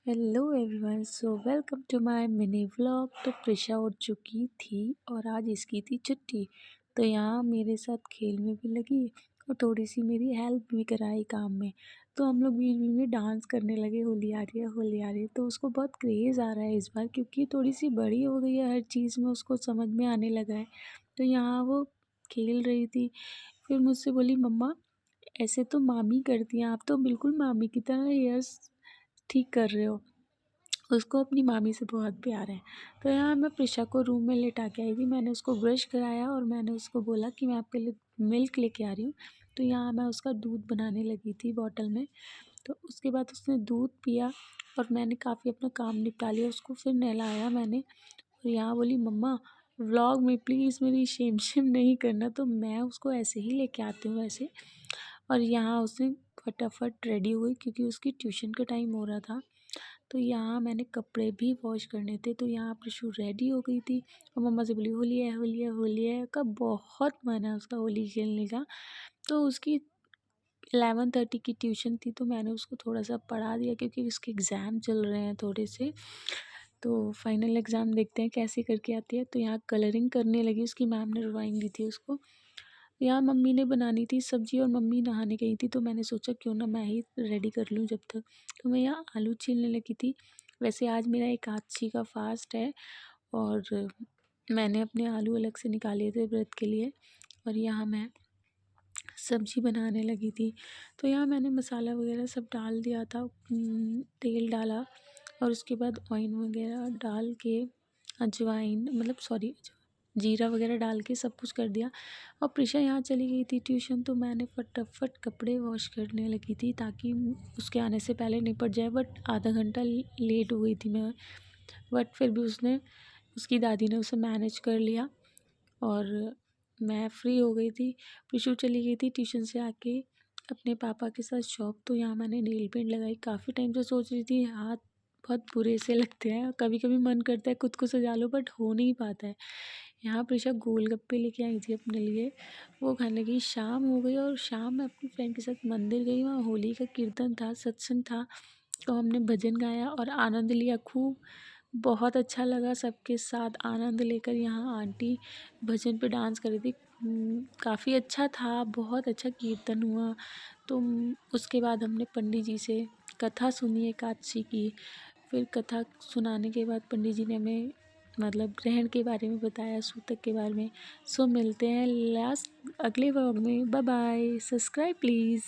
Hello everyone, so welcome to my mini vlog. तो प्रिशा उठ चुकी थी और आज इसकी थी छुट्टी, तो यहाँ मेरे साथ खेल में भी लगी और थोड़ी सी मेरी हेल्प भी कराई काम में। तो हम लोग बीच बीच में डांस करने लगे, होली आ रही है होली आ रही है। तो उसको बहुत क्रेज़ आ रहा है इस बार, क्योंकि थोड़ी सी बड़ी हो गई है, हर चीज़ में उसको समझ में आने लगा है। तो यहाँ वो खेल रही थी, फिर मुझसे बोली, मम्मा ऐसे तो मामी करती हैं, आप तो बिल्कुल मामी की तरह हेयर्स ठीक कर रहे हो। उसको अपनी मामी से बहुत प्यार है। तो यहाँ मैं प्रिशा को रूम में लेटा के आई थी, मैंने उसको ब्रश कराया और मैंने उसको बोला कि मैं आपके लिए मिल्क लेके आ रही हूँ। तो यहाँ मैं उसका दूध बनाने लगी थी बॉटल में। तो उसके बाद उसने दूध पिया और मैंने काफ़ी अपना काम निपटा लिया, उसको फिर नहलाया मैंने। और यहाँ बोली, मम्मा व्लॉग में प्लीज़ मेरी शेम शेम नहीं करना। तो मैं उसको ऐसे ही लेके आती हूँ वैसे। और यहाँ उसने फटाफट रेडी हुई क्योंकि उसकी ट्यूशन का टाइम हो रहा था। तो यहाँ मैंने कपड़े भी वॉश करने थे, तो यहाँ प्रिशु रेडी हो गई थी और मम्मा से बोली, होली है होली है होली है का बहुत मन है उसका होली खेलने का। तो उसकी 11:30 की ट्यूशन थी, तो मैंने उसको थोड़ा सा पढ़ा दिया क्योंकि उसके एग्ज़ाम चल रहे हैं थोड़े से। तो फाइनल एग्ज़ाम देखते हैं कैसे करके आती है। तो यहाँ कलरिंग करने लगी, उसकी मैम ने ड्राइंग दी थी उसको। यहाँ मम्मी ने बनानी थी सब्ज़ी और मम्मी नहाने गई थी, तो मैंने सोचा क्यों ना मैं ही रेडी कर लूँ जब तक। तो मैं यहाँ आलू छीलने लगी थी। वैसे आज मेरा एकादशी का फास्ट है और मैंने अपने आलू अलग से निकाले थे व्रत के लिए। और यहाँ मैं सब्ज़ी बनाने लगी थी। तो यहाँ मैंने मसाला वगैरह सब डाल दिया था, तेल डाला और उसके बाद ऑइन वगैरह डाल के अजवाइन मतलब सॉरी जीरा वगैरह डाल के सब कुछ कर दिया। और प्रिशा यहाँ चली गई थी ट्यूशन, तो मैंने फटाफट कपड़े वॉश करने लगी थी ताकि उसके आने से पहले निपट जाए। बट आधा घंटा लेट हो गई थी मैं, बट फिर भी उसकी दादी ने उसे मैनेज कर लिया और मैं फ्री हो गई थी। प्रिशु चली गई थी ट्यूशन से आके अपने पापा के साथ शॉप। तो यहाँ मैंने नेल पेंट लगाई, काफ़ी टाइम से सोच रही थी, हाथ बहुत बुरे से लगते हैं, कभी कभी मन करता है खुद को सजा लो बट हो नहीं पाता है। यहाँ प्रिशा गोलगप्पे लेके आई थी अपने लिए, वो खाने लगी। शाम हो गई और शाम में अपनी फ्रेंड के साथ मंदिर गई, वहाँ होली का कीर्तन था, सत्संग था। तो हमने भजन गाया और आनंद लिया खूब। बहुत अच्छा लगा सबके साथ आनंद लेकर। यहाँ आंटी भजन पे डांस कर रही थी, काफ़ी अच्छा था, बहुत अच्छा कीर्तन हुआ। तो उसके बाद हमने पंडित जी से कथा सुनी एकादशी की। फिर कथा सुनाने के बाद पंडित जी ने हमें मतलब ग्रहण के बारे में बताया, सूतक के बारे में। सो मिलते हैं लास्ट अगले व्लॉग में। Bye bye, subscribe please.